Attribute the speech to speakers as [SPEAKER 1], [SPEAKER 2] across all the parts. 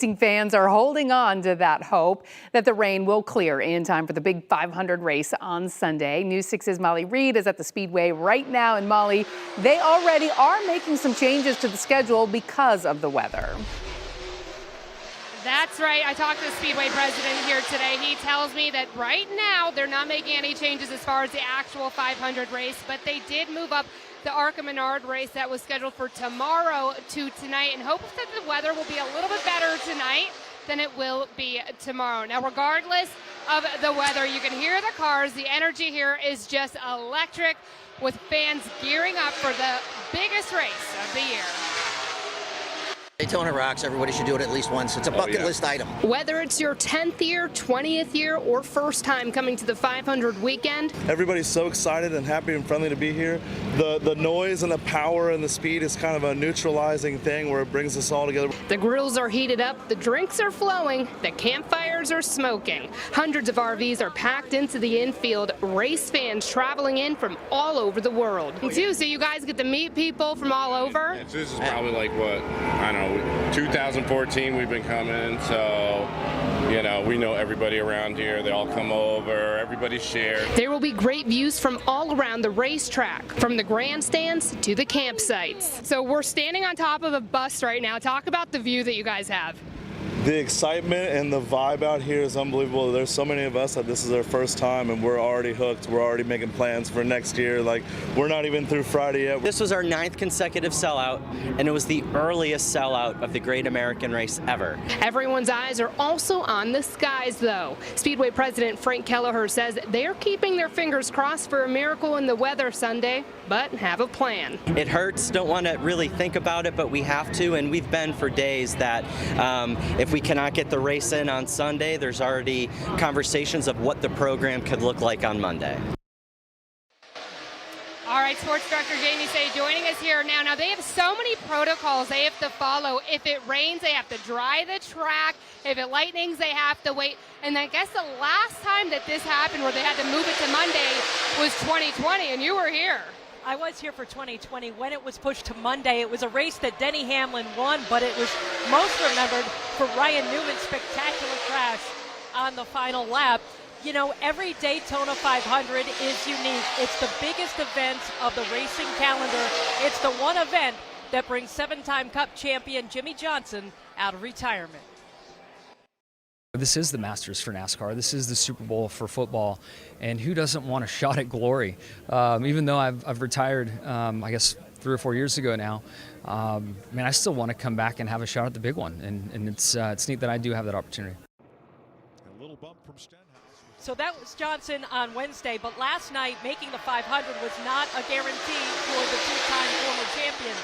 [SPEAKER 1] Fans are holding on to that hope that the rain will clear in time for the big 500 race on Sunday. News 6's Molly Reed is at the Speedway right now. And Molly, they already are making some changes to the schedule because of the weather.
[SPEAKER 2] That's right. I talked to the Speedway president here today. He tells me that right now they're not making any changes as far as the actual 500 race, but they did move up the ARCA Menard race that was scheduled for tomorrow to tonight, and hopes that the weather will be a little bit better tonight than it will be tomorrow. Now, regardless of the weather, you can hear the cars. The energy here is just electric, with fans gearing up for the biggest race of the year.
[SPEAKER 3] Daytona rocks. Everybody should do it at least once. It's a bucket list item.
[SPEAKER 2] Whether it's your 10th year, 20th year, or first time coming to the 500 weekend,
[SPEAKER 4] everybody's so excited and happy and friendly to be here. The noise and the power and the speed is kind of a neutralizing thing where it brings us all together.
[SPEAKER 2] The grills are heated up, the drinks are flowing, the campfires are smoking. Hundreds of RVs are packed into the infield, race fans traveling in from all over the world. Too, so you guys get to meet people from all over?
[SPEAKER 5] Yeah, this is probably like what, I don't know, 2014 we've been coming, so you know, we know everybody around here. They all come over, everybody shares.
[SPEAKER 2] There will be great views from all around the racetrack, from the grandstands to the campsites. So we're standing on top of a bus right now. Talk about the view that you guys have.
[SPEAKER 4] The excitement and the vibe out here is unbelievable. There's so many of us that this is our first time and we're already hooked. We're already making plans for next year. Like, we're not even through Friday yet.
[SPEAKER 6] This was our 9th consecutive sellout, and it was the earliest sellout of the Great American Race ever.
[SPEAKER 2] Everyone's eyes are also on the skies, though. Speedway President Frank Kelleher says they're keeping their fingers crossed for a miracle in the weather Sunday, but have a plan.
[SPEAKER 6] It hurts, don't want to really think about it, but we have to, and we've been for days that if we cannot get the race in on Sunday, there's already conversations of what the program could look like on Monday.
[SPEAKER 2] All right, Sports Director Jamie Say joining us here now. Now, they have so many protocols they have to follow. If it rains, they have to dry the track. If it lightnings, they have to wait. And I guess the last time that this happened where they had to move it to Monday was 2020, and you were here.
[SPEAKER 7] I was here for 2020 when it was pushed to Monday. It was a race that Denny Hamlin won, but it was most remembered for Ryan Newman's spectacular crash on the final lap. You know, every Daytona 500 is unique. It's the biggest event of the racing calendar. It's the one event that brings 7-time Cup champion Jimmie Johnson out of retirement.
[SPEAKER 8] This is the Masters for NASCAR. This is the Super Bowl for football, and who doesn't want a shot at glory? Even though I've retired, I guess 3 or 4 years ago now, man, I still want to come back and have a shot at the big one, and it's neat that I do have that opportunity.
[SPEAKER 9] A little bump from Stenhouse.
[SPEAKER 7] So that was Johnson on Wednesday, but last night making the 500 was not a guarantee for the two-time former champion.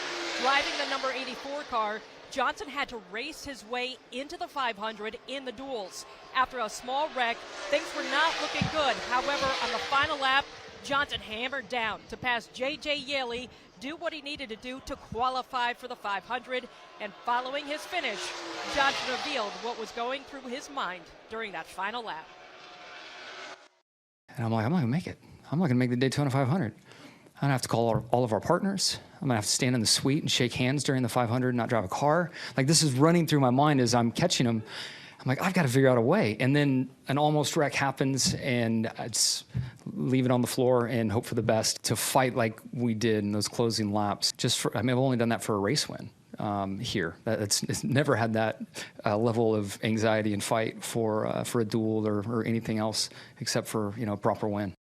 [SPEAKER 7] Driving the number 84 car, Johnson had to race his way into the 500 in the duels. After a small wreck, things were not looking good. However, on the final lap, Johnson hammered down to pass J.J. Yeley, do what he needed to do to qualify for the 500. And following his finish, Johnson revealed what was going through his mind during that final lap.
[SPEAKER 8] And I'm like, I'm not going to make it. I'm not going to make the Daytona 500. I'm going to have to call all of our partners. I'm going to have to stand in the suite and shake hands during the 500 and not drive a car. Like, this is running through my mind as I'm catching them. I'm like, I've got to figure out a way. And then an almost wreck happens, and I just leave it on the floor and hope for the best. To fight like we did in those closing laps, I mean, I've only done that for a race win here. It's never had that level of anxiety and fight for a duel or anything else except for, you know, a proper win.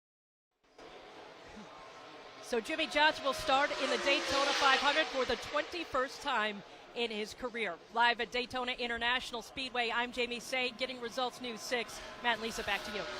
[SPEAKER 7] So Jimmie Johnson will start in the Daytona 500 for the 21st time in his career. Live at Daytona International Speedway, I'm Jamie Say, getting Results News 6. Matt and Lisa, back to you.